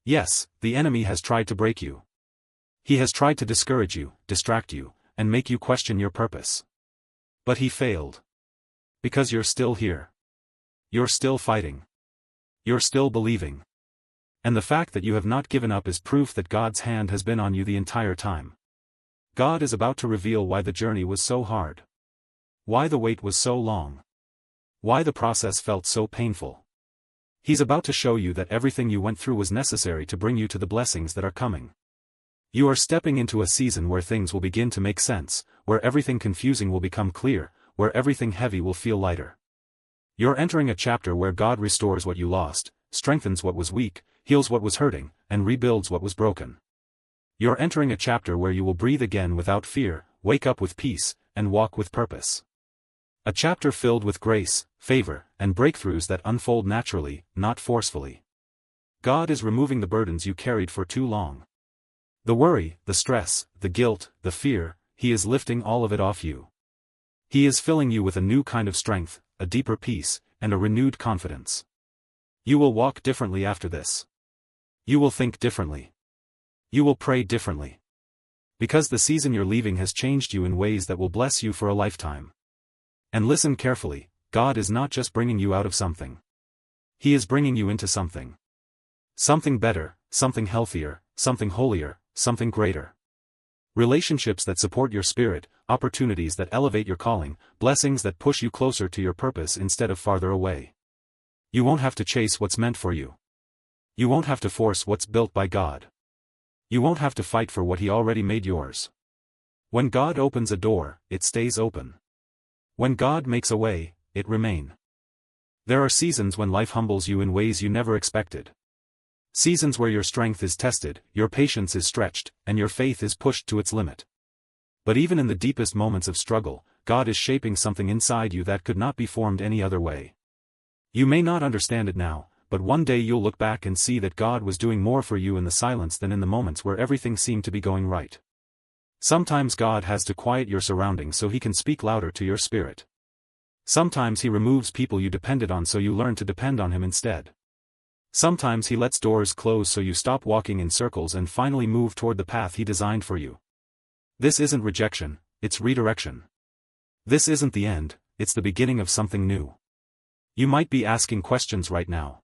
Yes, the enemy has tried to break you. He has tried to discourage you, distract you, and make you question your purpose. But he failed. Because you're still here. You're still fighting. You're still believing. And the fact that you have not given up is proof that God's hand has been on you the entire time. God is about to reveal why the journey was so hard. Why the wait was so long. Why the process felt so painful. He's about to show you that everything you went through was necessary to bring you to the blessings that are coming. You are stepping into a season where things will begin to make sense, where everything confusing will become clear, where everything heavy will feel lighter. You're entering a chapter where God restores what you lost, strengthens what was weak, heals what was hurting, and rebuilds what was broken. You're entering a chapter where you will breathe again without fear, wake up with peace, and walk with purpose. A chapter filled with grace, favor, and breakthroughs that unfold naturally, not forcefully. God is removing the burdens you carried for too long. The worry, the stress, the guilt, the fear, He is lifting all of it off you. He is filling you with a new kind of strength, a deeper peace, and a renewed confidence. You will walk differently after this. You will think differently. You will pray differently. Because the season you're leaving has changed you in ways that will bless you for a lifetime. And listen carefully, God is not just bringing you out of something. He is bringing you into something. Something better, something healthier, something holier, something greater. Relationships that support your spirit, opportunities that elevate your calling, blessings that push you closer to your purpose instead of farther away. You won't have to chase what's meant for you. You won't have to force what's built by God. You won't have to fight for what He already made yours. When God opens a door, it stays open. When God makes a way, it remains. There are seasons when life humbles you in ways you never expected. Seasons where your strength is tested, your patience is stretched, and your faith is pushed to its limit. But even in the deepest moments of struggle, God is shaping something inside you that could not be formed any other way. You may not understand it now, but one day you'll look back and see that God was doing more for you in the silence than in the moments where everything seemed to be going right. Sometimes God has to quiet your surroundings so He can speak louder to your spirit. Sometimes He removes people you depended on so you learn to depend on Him instead. Sometimes He lets doors close so you stop walking in circles and finally move toward the path He designed for you. This isn't rejection, it's redirection. This isn't the end, it's the beginning of something new. You might be asking questions right now.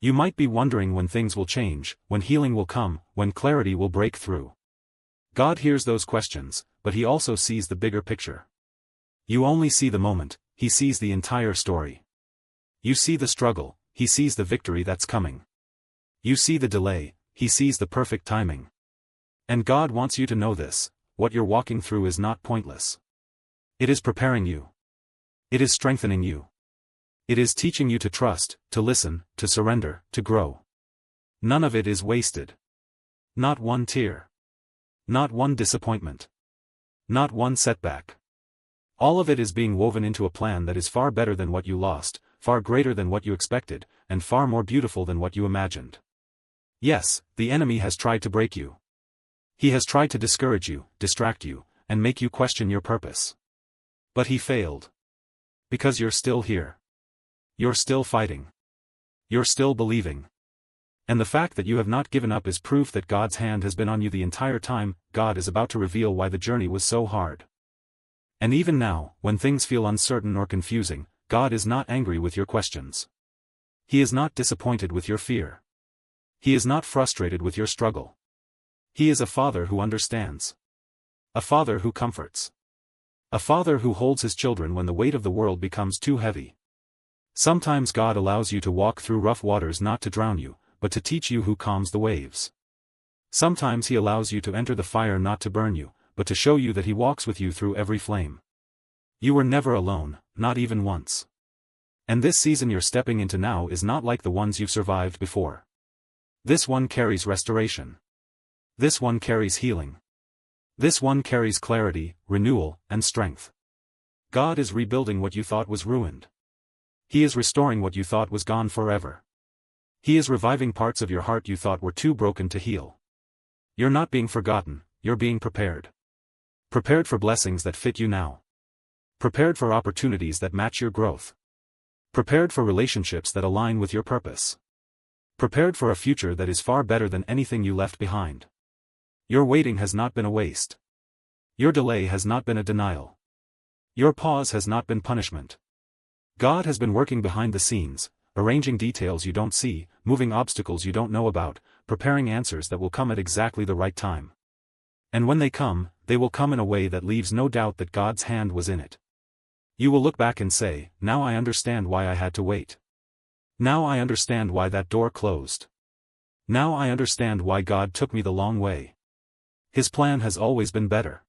You might be wondering when things will change, when healing will come, when clarity will break through. God hears those questions, but He also sees the bigger picture. You only see the moment, He sees the entire story. You see the struggle, He sees the victory that's coming. You see the delay, He sees the perfect timing. And God wants you to know this: what you're walking through is not pointless. It is preparing you. It is strengthening you. It is teaching you to trust, to listen, to surrender, to grow. None of it is wasted. Not one tear. Not one disappointment. Not one setback. All of it is being woven into a plan that is far better than what you lost, far greater than what you expected, and far more beautiful than what you imagined. Yes, the enemy has tried to break you. He has tried to discourage you, distract you, and make you question your purpose. But he failed. Because you're still here. You're still fighting. You're still believing. And the fact that you have not given up is proof that God's hand has been on you the entire time. God is about to reveal why the journey was so hard. And even now, when things feel uncertain or confusing, God is not angry with your questions. He is not disappointed with your fear. He is not frustrated with your struggle. He is a Father who understands. A Father who comforts. A Father who holds His children when the weight of the world becomes too heavy. Sometimes God allows you to walk through rough waters not to drown you, but to teach you who calms the waves. Sometimes He allows you to enter the fire not to burn you, but to show you that He walks with you through every flame. You were never alone, not even once. And this season you're stepping into now is not like the ones you've survived before. This one carries restoration. This one carries healing. This one carries clarity, renewal, and strength. God is rebuilding what you thought was ruined. He is restoring what you thought was gone forever. He is reviving parts of your heart you thought were too broken to heal. You're not being forgotten, you're being prepared. Prepared for blessings that fit you now. Prepared for opportunities that match your growth. Prepared for relationships that align with your purpose. Prepared for a future that is far better than anything you left behind. Your waiting has not been a waste. Your delay has not been a denial. Your pause has not been punishment. God has been working behind the scenes, arranging details you don't see, moving obstacles you don't know about, preparing answers that will come at exactly the right time. And when they will come in a way that leaves no doubt that God's hand was in it. You will look back and say, now I understand why I had to wait. Now I understand why that door closed. Now I understand why God took me the long way. His plan has always been better.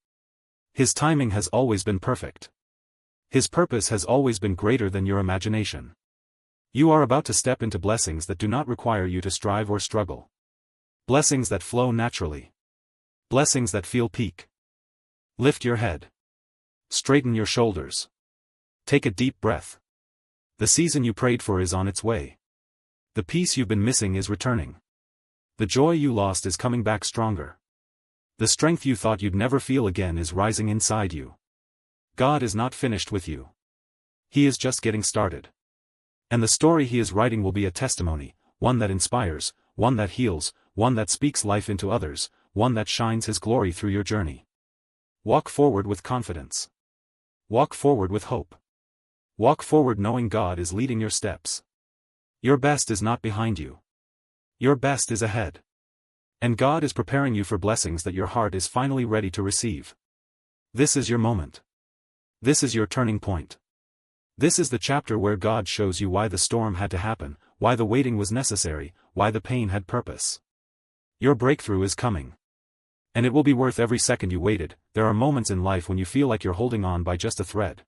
His timing has always been perfect. His purpose has always been greater than your imagination. You are about to step into blessings that do not require you to strive or struggle. Blessings that flow naturally. Blessings that feel peak. Lift your head. Straighten your shoulders. Take a deep breath. The season you prayed for is on its way. The peace you've been missing is returning. The joy you lost is coming back stronger. The strength you thought you'd never feel again is rising inside you. God is not finished with you. He is just getting started. And the story He is writing will be a testimony, one that inspires, one that heals, one that speaks life into others, one that shines His glory through your journey. Walk forward with confidence. Walk forward with hope. Walk forward knowing God is leading your steps. Your best is not behind you. Your best is ahead. And God is preparing you for blessings that your heart is finally ready to receive. This is your moment. This is your turning point. This is the chapter where God shows you why the storm had to happen, why the waiting was necessary, why the pain had purpose. Your breakthrough is coming. And it will be worth every second you waited. There are moments in life when you feel like you're holding on by just a thread.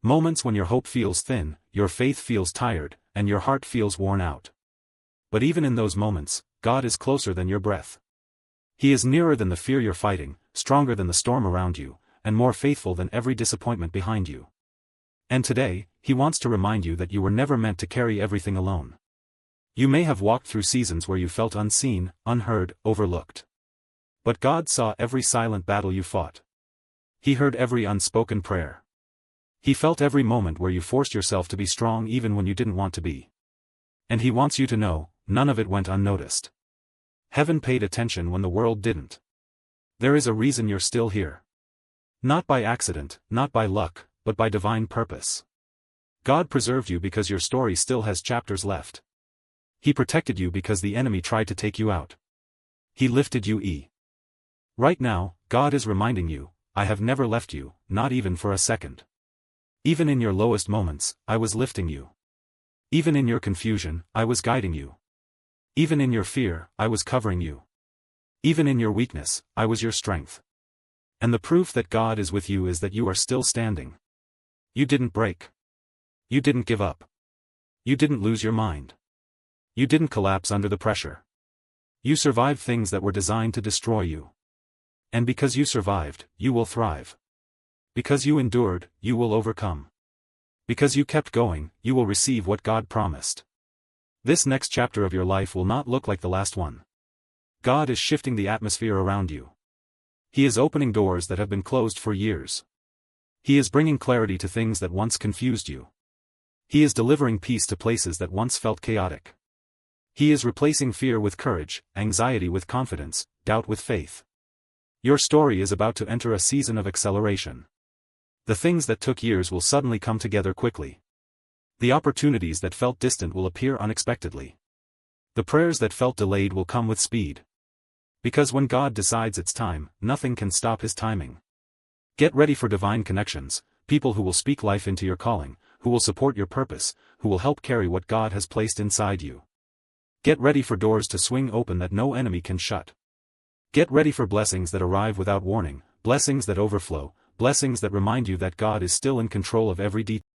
Moments when your hope feels thin, your faith feels tired, and your heart feels worn out. But even in those moments, God is closer than your breath. He is nearer than the fear you're fighting, stronger than the storm around you, and more faithful than every disappointment behind you. And today, He wants to remind you that you were never meant to carry everything alone. You may have walked through seasons where you felt unseen, unheard, overlooked. But God saw every silent battle you fought. He heard every unspoken prayer. He felt every moment where you forced yourself to be strong even when you didn't want to be. And He wants you to know, none of it went unnoticed. Heaven paid attention when the world didn't. There is a reason you're still here. Not by accident, not by luck, but by divine purpose. God preserved you because your story still has chapters left. He protected you because the enemy tried to take you out. He lifted you. Right now, God is reminding you, I have never left you, not even for a second. Even in your lowest moments, I was lifting you. Even in your confusion, I was guiding you. Even in your fear, I was covering you. Even in your weakness, I was your strength. And the proof that God is with you is that you are still standing. You didn't break. You didn't give up. You didn't lose your mind. You didn't collapse under the pressure. You survived things that were designed to destroy you. And because you survived, you will thrive. Because you endured, you will overcome. Because you kept going, you will receive what God promised. This next chapter of your life will not look like the last one. God is shifting the atmosphere around you. He is opening doors that have been closed for years. He is bringing clarity to things that once confused you. He is delivering peace to places that once felt chaotic. He is replacing fear with courage, anxiety with confidence, doubt with faith. Your story is about to enter a season of acceleration. The things that took years will suddenly come together quickly. The opportunities that felt distant will appear unexpectedly. The prayers that felt delayed will come with speed. Because when God decides it's time, nothing can stop His timing. Get ready for divine connections, people who will speak life into your calling, who will support your purpose, who will help carry what God has placed inside you. Get ready for doors to swing open that no enemy can shut. Get ready for blessings that arrive without warning, blessings that overflow, blessings that remind you that God is still in control of every detail.